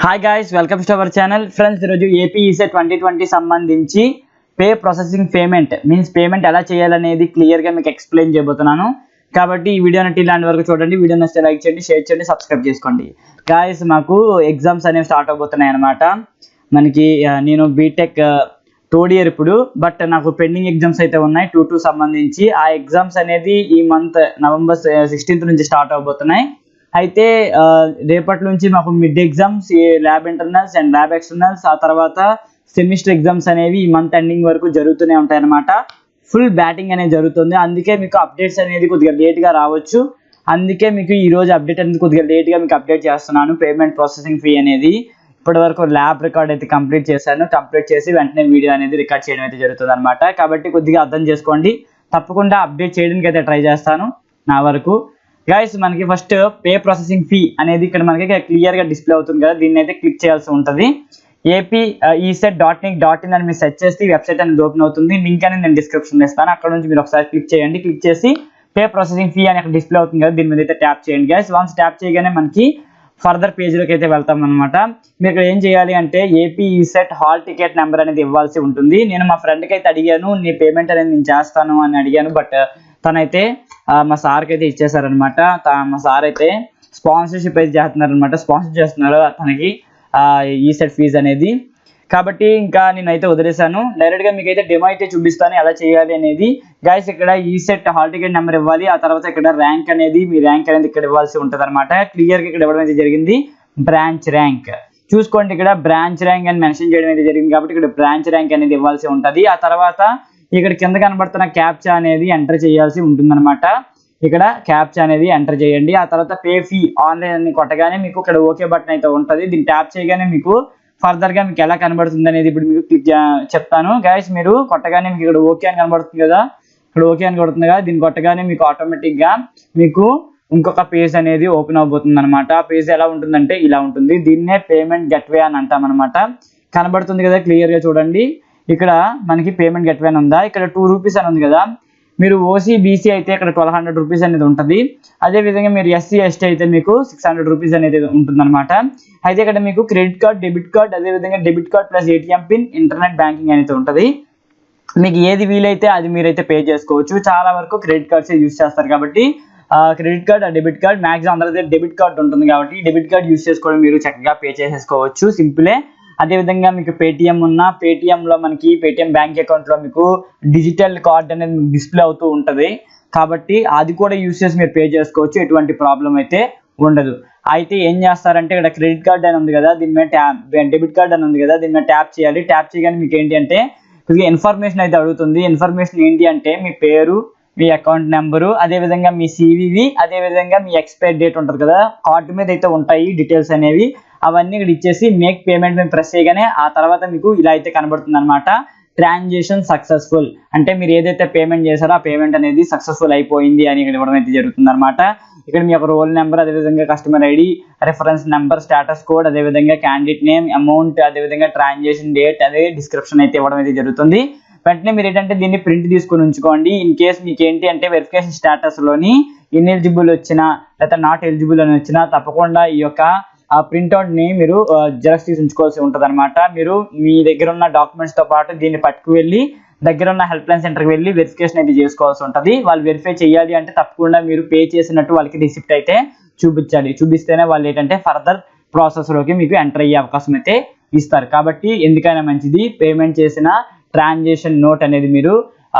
Hi guys, welcome to our channel. Friends, ఈరోజు AP ECET 2020 సంబంధించి pay processing payment ఎలా చేయాలనేది క్లియర్గా మీకు ఎక్స్ప్లెయిన్ చేయబోతున్నాను. కాబట్టి ఈ వీడియోని ఇలాంటి వరకు చూడండి. వీడియో నచ్చితే లైక్ చేయండి, షేర్ చేయండి, సబ్స్క్రైబ్ చేసుకోండి. గాయ్స్, మాకు ఎగ్జామ్స్ అనేవి స్టార్ట్ అవబోతున్నాయి అనమాట. మనకి నేను బీటెక్ థర్డ్ ఇయర్ ఇప్పుడు, బట్ నాకు పెండింగ్ ఎగ్జామ్స్ అయితే ఉన్నాయి 2 సంబంధించి. ఆ ఎగ్జామ్స్ అనేది ఈ మంత్ నవంబర్ 16th నుంచి స్టార్ట్ అవబోతున్నాయి. అయితే రేపటి నుంచి మాకు mid exams, lab internals and lab externals, ఆ తర్వాత సెమిస్టర్ ఎగ్జామ్స్ అనేవి ఈ మంత్ ఎండింగ్ వరకు జరుగుతూనే ఉంటాయి అన్నమాట. ఫుల్ బ్యాటింగ్ అనేది జరుగుతుంది. అందుకే మీకు అప్డేట్స్ అనేది కొద్దిగా లేట్గా రావచ్చు. అందుకే మీకు ఈరోజు అప్డేట్ అనేది కొద్దిగా లేట్గా మీకు అప్డేట్ చేస్తున్నాను. పేమెంట్ ప్రాసెసింగ్ ఫీ అనేది ఇప్పటి వరకు ల్యాబ్ రికార్డ్ అయితే కంప్లీట్ చేశాను. కంప్లీట్ చేసి వెంటనే వీడియో అనేది రికార్డ్ చేయడం అయితే జరుగుతుంది అనమాట. కాబట్టి కొద్దిగా అర్థం చేసుకోండి. తప్పకుండా అప్డేట్ చేయడానికి అయితే ట్రై చేస్తాను నా వరకు. గైస్, మనకి ఫస్ట్ పే ప్రాసెసింగ్ ఫీ అనేది ఇక్కడ మనకి క్లియర్గా డిస్ప్లే అవుతుంది కదా, దీన్ని అయితే క్లిక్ చేయాల్సి ఉంటుంది. ఏపీ ESET.nic.in అని మీరు సెర్చ్ చేస్తే ఈ వెబ్సైట్ అనేది ఓపెన్ అవుతుంది. లింక్ అనేది నేను డిస్క్రిప్షన్లో ఇస్తాను. అక్కడ నుంచి మీరు ఒకసారి క్లిక్ చేయండి. క్లిక్ చేసి పే ప్రాసెసింగ్ ఫీ అని అక్కడ డిస్ప్లే అవుతుంది కదా, దీని మీద అయితే ట్యాప్ చేయండి. గైస్, వన్స్ ట్యాప్ చేయగానే మనకి ఫర్దర్ పేజ్లోకి అయితే వెళ్తాం అనమాట. మీరు ఇక్కడ ఏం చేయాలి అంటే AP ECET hall ticket number అనేది ఇవ్వాల్సి ఉంటుంది. నేను మా ఫ్రెండ్కి అయితే అడిగాను, నీ పేమెంట్ అనేది నేను చేస్తాను అని అడిగాను. బట్ తనైతే మా సార్కి అయితే ఇచ్చేసారనమాట. మా సార్ అయితే స్పాన్సర్షిప్ అయితే చేస్తున్నారు అనమాట. స్పాన్సర్ చేస్తున్నారు తనకి ఈసెట్ ఫీజ్ అనేది. కాబట్టి ఇంకా నేనైతే వదిలేసాను. డైరెక్ట్గా మీకు అయితే డెమో అయితే చూపిస్తాను ఎలా చేయాలి అనేది. గైస్, ఇక్కడ ఈసెట్ హాల్ టికెట్ నెంబర్ ఇవ్వాలి. ఆ తర్వాత ఇక్కడ ర్యాంక్ అనేది, మీ ర్యాంక్ అనేది ఇక్కడ ఇవ్వాల్సి ఉంటుంది అనమాట. క్లియర్గా ఇక్కడ ఇవ్వడం అయితే జరిగింది. బ్రాంచ్ ర్యాంక్ చూసుకోండి, ఇక్కడ బ్రాంచ్ ర్యాంక్ అని మెన్షన్ చేయడం అయితే జరిగింది. కాబట్టి ఇక్కడ బ్రాంచ్ ర్యాంక్ అనేది ఇవ్వాల్సి ఉంటుంది. ఆ తర్వాత ఇక్కడ కింద కనబడుతున్న క్యాప్చా అనేది ఎంటర్ చేయాల్సి ఉంటుందన్నమాట. ఇక్కడ క్యాప్చా అనేది ఎంటర్ చేయండి. ఆ తర్వాత పే ఫీ ఆన్లైన్ అని కొట్టగానే మీకు ఇక్కడ ఓకే బటన్ అయితే ఉంటుంది. దీన్ని ట్యాప్ చేయగానే మీకు ఫర్దర్గా మీకు ఎలా కనబడుతుంది అనేది ఇప్పుడు మీకు క్లిక్ చెప్తాను. గైస్, మీరు కొట్టగానే మీకు ఇక్కడ ఓకే అని కనబడుతుంది కదా, ఇక్కడ ఓకే అని కొడుతుంది కదా, దీన్ని కొట్టగానే మీకు ఆటోమేటిక్గా మీకు ఇంకొక పేజ్ అనేది ఓపెన్ అవబోతుంది అనమాట. ఆ పేజ్ ఎలా ఉంటుందంటే ఇలా ఉంటుంది. దీన్నే పేమెంట్ గెట్వే అని అంటాం అనమాట. కనబడుతుంది కదా క్లియర్గా చూడండి. ఇక్కడ మనకి పేమెంట్ గెట్వే అని ఉందా, ఇక్కడ 2 రూపీస్ అని ఉంది కదా. మీరు ఓసీ బీసీ అయితే ఇక్కడ 1200 రూపీస్ అనేది ఉంటుంది. అదేవిధంగా మీరు SC ST అయితే మీకు 600 రూపీస్ అనేది ఉంటుందన్నమాట. అయితే ఇక్కడ మీకు క్రెడిట్ కార్డ్, డెబిట్ కార్డ్, అదేవిధంగా debit card plus ATM pin, internet banking అనేది ఉంటుంది. మీకు ఏది వీలైతే అది మీరైతే పే చేసుకోవచ్చు. చాలా వరకు క్రెడిట్ కార్డ్స్ యూజ్ చేస్తారు కాబట్టి credit card, debit card maximum అందరి దగ్గర డెబిట్ కార్డ్ ఉంటుంది కాబట్టి డెబిట్ కార్డ్ యూజ్ చేసుకోవడం మీరు చక్కగా పే చేసేసుకోవచ్చు. సింపులే. అదేవిధంగా మీకు పేటిఎం ఉన్న పేటిఎంలో మనకి పేటిఎం బ్యాంక్ అకౌంట్లో మీకు డిజిటల్ కార్డ్ అనేది డిస్ప్లే అవుతూ ఉంటుంది. కాబట్టి అది కూడా యూజ్ చేసి మీరు పే చేసుకోవచ్చు. ఎటువంటి ప్రాబ్లం అయితే ఉండదు. అయితే ఏం చేస్తారంటే ఇక్కడ క్రెడిట్ కార్డ్ అని ఉంది కదా, దీని మీద డెబిట్ కార్డ్ అని ఉంది కదా, దీని మీద ట్యాప్ చేయాలి. ట్యాప్ చేయగానే మీకు ఏంటి అంటే కొద్దిగా ఇన్ఫర్మేషన్ అయితే అడుగుతుంది. ఇన్ఫర్మేషన్ ఏంటి అంటే మీ పేరు, మీ అకౌంట్ నెంబరు, అదేవిధంగా మీ CVV, అదేవిధంగా మీ ఎక్స్పైర్ డేట్ ఉంటుంది కదా, కార్డు మీద అయితే ఉంటాయి డీటెయిల్స్ అనేవి. అవన్నీ ఇక్కడ ఇచ్చేసి మేక్ పేమెంట్ మీద ప్రెస్ చేయగానే ఆ తర్వాత మీకు ఇలా అయితే కనబడుతుంది అనమాట. ట్రాన్సాక్షన్ సక్సెస్ఫుల్ అంటే మీరు ఏదైతే పేమెంట్ చేశారో ఆ పేమెంట్ అనేది సక్సెస్ఫుల్ అయిపోయింది అని ఇక్కడ ఇవ్వడం అయితే జరుగుతుంది అనమాట. ఇక్కడ మీ యొక్క రోల్ నెంబర్, అదేవిధంగా customer ID, reference number, status code, అదేవిధంగా క్యాండిడేట్ నేమ్, అమౌంట్, అదేవిధంగా ట్రాన్సాక్షన్ డేట్, అదే డిస్క్రిప్షన్ అయితే ఇవ్వడం అయితే జరుగుతుంది. వెంటనే మీరు ఏంటంటే దీన్ని ప్రింట్ తీసుకొని ఉంచుకోండి. ఇన్ కేస్ మీకు ఏంటి అంటే వెరిఫికేషన్ స్టేటస్లోని ఇన్ఎలిజిబుల్ వచ్చినా లేదా నాట్ ఎలిజిబుల్ అని వచ్చినా తప్పకుండా ఈ యొక్క ఆ ప్రింట్అవుట్ని మీరు జెరాక్స్ తీసి ఉంచుకోవాల్సి ఉంటుంది అనమాట. మీరు మీ దగ్గర ఉన్న డాక్యుమెంట్స్తో పాటు దీన్ని పట్టుకు వెళ్ళి దగ్గర ఉన్న హెల్ప్ లైన్ సెంటర్కి వెళ్ళి వెరిఫికేషన్ అయితే చేసుకోవాల్సి ఉంటుంది. వాళ్ళు వెరిఫై చేయాలి అంటే తప్పకుండా మీరు పే చేసినట్టు వాళ్ళకి రిసిప్ట్ అయితే చూపించాలి. చూపిస్తేనే వాళ్ళు ఏంటంటే ఫర్దర్ ప్రాసెస్లోకి మీకు ఎంటర్ అయ్యే అవకాశం అయితే ఇస్తారు. కాబట్టి ఎందుకైనా మంచిది పేమెంట్ చేసిన ట్రాన్సాక్షన్ నోట్ అనేది మీరు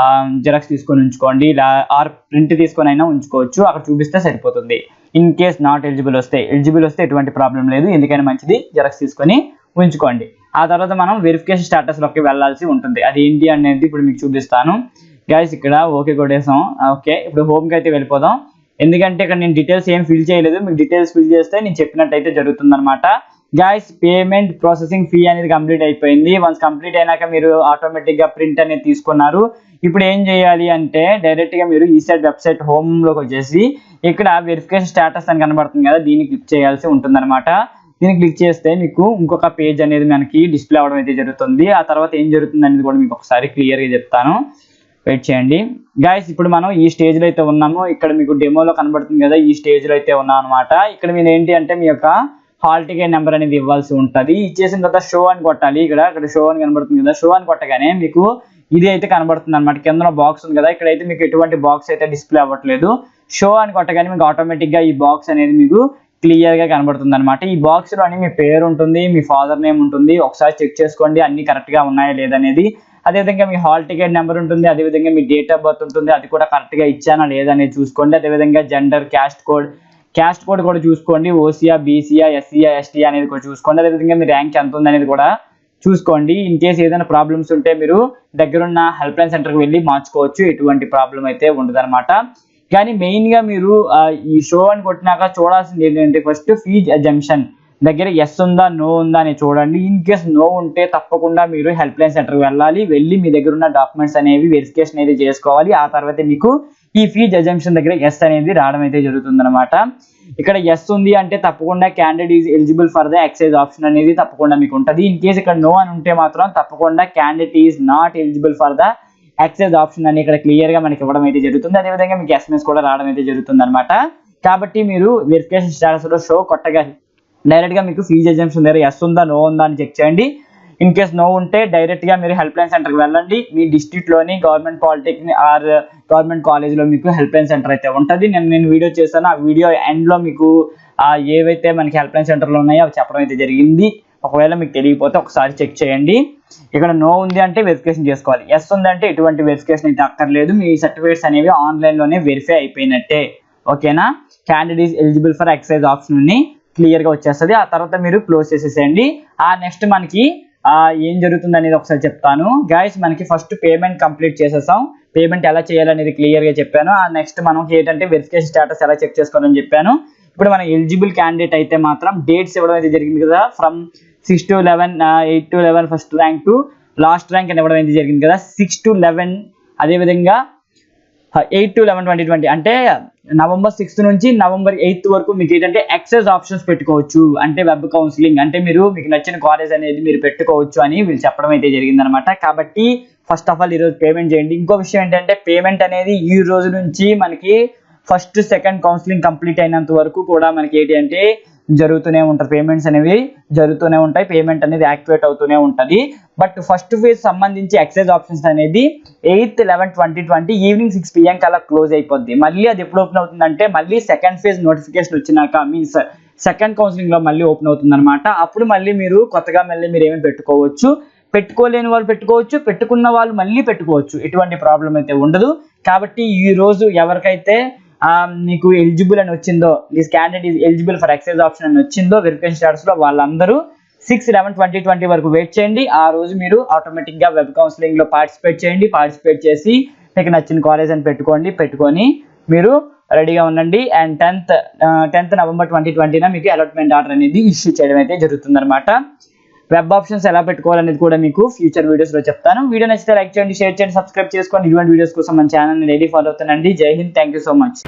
జెరాక్స్ తీసుకొని ఉంచుకోండి. ఆర్ ప్రింట్ తీసుకొని అయినా ఉంచుకోవచ్చు, అక్కడ చూపిస్తే సరిపోతుంది. ఇన్ కేస్ నాట్ ఎలిజిబుల్ వస్తే ఎటువంటి ప్రాబ్లం లేదు. ఎందుకైనా మంచిది జెరాక్స్ తీసుకొని ఉంచుకోండి. ఆ తర్వాత మనం వెరిఫికేషన్ స్టేటస్లోకి వెళ్ళాల్సి ఉంటుంది. అది ఏంటి అనేది ఇప్పుడు మీకు చూపిస్తాను. గైస్, ఇక్కడ ఓకే కొట్టేసాం. ఓకే, ఇప్పుడు హోమ్కి అయితే వెళ్ళిపోదాం. ఎందుకంటే ఇక్కడ నేను డీటెయిల్స్ ఏం ఫిల్ చేయలేదు. మీకు డీటెయిల్స్ ఫిల్ చేస్తే నేను చెప్పినట్టయితే జరుగుతుంది అనమాట. గైస్, పేమెంట్ ప్రాసెసింగ్ ఫీ అనేది కంప్లీట్ అయిపోయింది. వన్స్ కంప్లీట్ అయినాక మీరు ఆటోమేటిక్గా ప్రింట్ అనేది తీసుకున్నారు. ఇప్పుడు ఏం చేయాలి అంటే డైరెక్ట్గా మీరు ఈసెట్ వెబ్సైట్ హోమ్లోకి వచ్చేసి ఇక్కడ వెరిఫికేషన్ స్టేటస్ అని కనబడుతుంది కదా, దీన్ని క్లిక్ చేయాల్సి ఉంటుందన్నమాట. దీన్ని క్లిక్ చేస్తే మీకు ఇంకొక పేజ్ అనేది మనకి డిస్ప్లే అవ్వడం అయితే జరుగుతుంది. ఆ తర్వాత ఏం జరుగుతుంది అనేది కూడా మీకు ఒకసారి క్లియర్గా చెప్తాను. వెయిట్ చేయండి. గైస్, ఇప్పుడు మనం ఈ స్టేజ్లో అయితే ఉన్నాము. ఇక్కడ మీకు డెమోలో కనబడుతుంది కదా, ఈ స్టేజ్లో అయితే ఉన్నాం అనమాట. ఇక్కడ మీరు ఏంటి అంటే మీ యొక్క హాల్ టికెట్ నెంబర్ అనేది ఇవ్వాల్సి ఉంటుంది. ఇచ్చేసిన తర్వాత షో అని కొట్టాలి. ఇక్కడ షో అని కనబడుతుంది కదా, షో అని కొట్టగానే మీకు ఇది అయితే కనబడుతుంది అనమాట. కింద బాక్స్ ఉంది కదా, ఇక్కడైతే మీకు ఎటువంటి బాక్స్ అయితే డిస్ప్లే అవ్వట్లేదు. షో అని కొట్టగానే మీకు ఆటోమేటిక్ గా ఈ బాక్స్ అనేది మీకు క్లియర్ గా కనబడుతుంది అనమాట. ఈ బాక్స్ లోని మీ పేరు ఉంటుంది, మీ ఫాదర్ నేమ్ ఉంటుంది. ఒకసారి చెక్ చేసుకోండి అన్ని కరెక్ట్ గా ఉన్నాయా లేదనేది. అదేవిధంగా మీ హాల్ టికెట్ నెంబర్ ఉంటుంది, అదేవిధంగా మీ డేట్ ఆఫ్ బర్త్ ఉంటుంది, అది కూడా కరెక్ట్ గా ఇచ్చానా లేదనేది చూసుకోండి. అదేవిధంగా జెండర్, క్యాస్ట్ కోడ్ కూడా చూసుకోండి. ఓసీఆ, బీసీఆ, ఎస్సీఆ, ఎస్టీ అనేది కూడా చూసుకోండి. అదేవిధంగా మీ ర్యాంక్ ఎంత ఉంది అనేది కూడా చూసుకోండి. ఇన్ కేసు ఏదైనా ప్రాబ్లమ్స్ ఉంటే మీరు దగ్గరున్న హెల్ప్ లైన్ సెంటర్కి వెళ్ళి మార్చుకోవచ్చు. ఎటువంటి ప్రాబ్లం అయితే ఉండదు అనమాట. కానీ మెయిన్ గా మీరు ఈ షో అని కొట్టినాక చూడాల్సింది ఏంటంటే ఫస్ట్ ఫీజ్ అజంప్షన్ దగ్గర ఎస్ ఉందా నో ఉందా అని చూడండి. ఇన్ కేస్ నో ఉంటే తప్పకుండా మీరు హెల్ప్ లైన్ సెంటర్కి వెళ్ళి మీ దగ్గర ఉన్న డాక్యుమెంట్స్ అనేవి వెరిఫికేషన్ అయితే చేసుకోవాలి. ఆ తర్వాత మీకు ఈ ఫీజ్ అజంప్షన్ దగ్గర ఎస్ అనేది రావడం అయితే జరుగుతుంది అనమాట. ఇక్కడ ఎస్ ఉంది అంటే తప్పకుండా candidate is eligible for the excise option అనేది తప్పకుండా మీకు ఉంటుంది. ఇన్ కేసు ఇక్కడ నో అని ఉంటే మాత్రం తప్పకుండా candidate is not eligible for the excise option అని ఇక్కడ క్లియర్ గా మనకి ఇవ్వడం అయితే జరుగుతుంది. అదేవిధంగా మీకు SMS కూడా రావడం అయితే జరుగుతుంది అనమాట. కాబట్టి మీరు వెరిఫికేషన్ స్టేటస్ లో షో కొట్టగా డైరెక్ట్ గా మీకు ఫీజ్ ఎగ్జామ్షన్ దగ్గర ఎస్ ఉందా నో ఉందా అని చెక్ చేయండి. ఇన్ కేస్ నో ఉంటే డైరెక్ట్ గా మీరు హెల్ప్ లైన్ సెంటర్కి వెళ్ళండి. మీ డిస్ట్రిక్ట్ లోని government polytechnic or government college లో మీకు హెల్ప్ లైన్ సెంటర్ అయితే ఉంటుంది. నేను వీడియో చేశాను, ఆ వీడియో ఎండ్ లో మీకు ఏవైతే మనకి హెల్ప్ లైన్ సెంటర్లో ఉన్నాయో అవి చెప్పడం అయితే జరిగింది. ఒకవేళ మీకు తెలియకపోతే ఒకసారి చెక్ చేయండి. ఇక్కడ నో ఉంది అంటే వెరిఫికేషన్ చేసుకోవాలి, ఎస్ ఉంది అంటే ఎటువంటి వెరిఫికేషన్ అయితే అక్కర్లేదు. మీ సర్టిఫికేట్స్ అనేవి ఆన్లైన్ లోనే వెరిఫై అయిపోయినట్టే. ఓకేనా, candidate is eligible for excise option ని క్లియర్ గా వచ్చేస్తుంది. ఆ తర్వాత మీరు క్లోజ్ చేసేసేయండి. ఆ నెక్స్ట్ మనకి ఏం జరుగుతుంది అనేది ఒకసారి చెప్తాను గైస్. మనకి ఫస్ట్ పేమెంట్ కంప్లీట్ చేసేసాం. పేమెంట్ ఎలా చేయాలనేది క్లియర్ గా చెప్పాను. ఆ నెక్స్ట్ మనకి ఏంటంటే వెరిఫికేషన్ స్టేటస్ ఎలా చెక్ చేసుకోవాలని చెప్పాను. ఇప్పుడు మన ఎలిజిబుల్ క్యాండిడేట్ అయితే మాత్రం డేట్స్ ఇవ్వడం అయితే జరిగింది కదా, from 6 to 11, 8 to 11 first rank to last rank అని ఇవ్వడం అయితే జరిగింది కదా, 6 to 11 అదేవిధంగా 8 to 11, 2020 అంటే November 6th నుంచి November 8th వరకు మీకు ఏంటంటే ఎక్సైజ్ ఆప్షన్స్ పెట్టుకోవచ్చు. అంటే వెబ్ కౌన్సిలింగ్ అంటే మీకు నచ్చిన కాలేజ్ అనేది మీరు పెట్టుకోవచ్చు అని వీళ్ళు చెప్పడం అయితే జరిగింది అనమాట. కాబట్టి ఫస్ట్ ఆఫ్ ఆల్ ఈరోజు పేమెంట్ చేయండి. ఇంకో విషయం ఏంటంటే పేమెంట్ అనేది ఈ రోజు నుంచి మనకి ఫస్ట్ సెకండ్ కౌన్సిలింగ్ కంప్లీట్ అయినంత వరకు కూడా మనకి ఏంటి అంటే జరుగుతూనే ఉంటాయి, పేమెంట్స్ అనేవి జరుగుతూనే ఉంటాయి, పేమెంట్ అనేది యాక్టివేట్ అవుతూనే ఉంటుంది. బట్ ఫస్ట్ ఫేజ్ సంబంధించి ఎక్సైజ్ ఆప్షన్స్ అనేది 8th 11, 2020 ఈవినింగ్ 6 PM కల్లా క్లోజ్ అయిపోద్ది. మళ్ళీ అది ఎప్పుడు ఓపెన్ అవుతుందంటే మళ్ళీ సెకండ్ ఫేజ్ నోటిఫికేషన్ వచ్చినాక మీన్స్ సెకండ్ కౌన్సిలింగ్ లో మళ్ళీ ఓపెన్ అవుతుంది అనమాట. అప్పుడు మళ్ళీ మీరు కొత్తగా మళ్ళీ ఏమేమి పెట్టుకోవచ్చు, పెట్టుకోలేని వాళ్ళు పెట్టుకోవచ్చు, పెట్టుకున్న వాళ్ళు మళ్ళీ పెట్టుకోవచ్చు. ఎటువంటి ప్రాబ్లం అయితే ఉండదు. కాబట్టి ఈ రోజు ఎవరికైతే మీకు ఎలిజిబుల్ అని వచ్చిందో, this candidate is eligible for excise option అని వచ్చిందో వెరిఫికేషన్ స్టాటస్ లో, వాళ్ళందరూ 6/11/2020 వరకు వెయిట్ చేయండి. ఆ రోజు మీరు ఆటోమేటిక్ గా వెబ్ కౌన్సిలింగ్ లో పార్టిసిపేట్ చేయండి. పార్టిసిపేట్ చేసి మీకు నచ్చిన కాలేజ్ అని పెట్టుకొని మీరు రెడీగా ఉండండి. అండ్ 10th November 2020 మీకు అలాట్మెంట్ ఆర్డర్ అనేది ఇష్యూ చేయడం అయితే జరుగుతుంది అనమాట. వెబ్ ఆప్షన్స్ ఎలా పెట్టుకోవాలనేది కూడా మీకు ఫ్యూచర్ వీడియోస్ లో చెప్తాను. వీడియో నచ్చితే లైక్ చేయండి, షేర్ చేయండి, సబ్స్క్రైబ్ చేసుకోండి. ఇటువంటి వీడియోస్ కోసం మన ఛానల్ ని డైలీ ఫాలో అవుతానండి. జై Hind, thank you so much.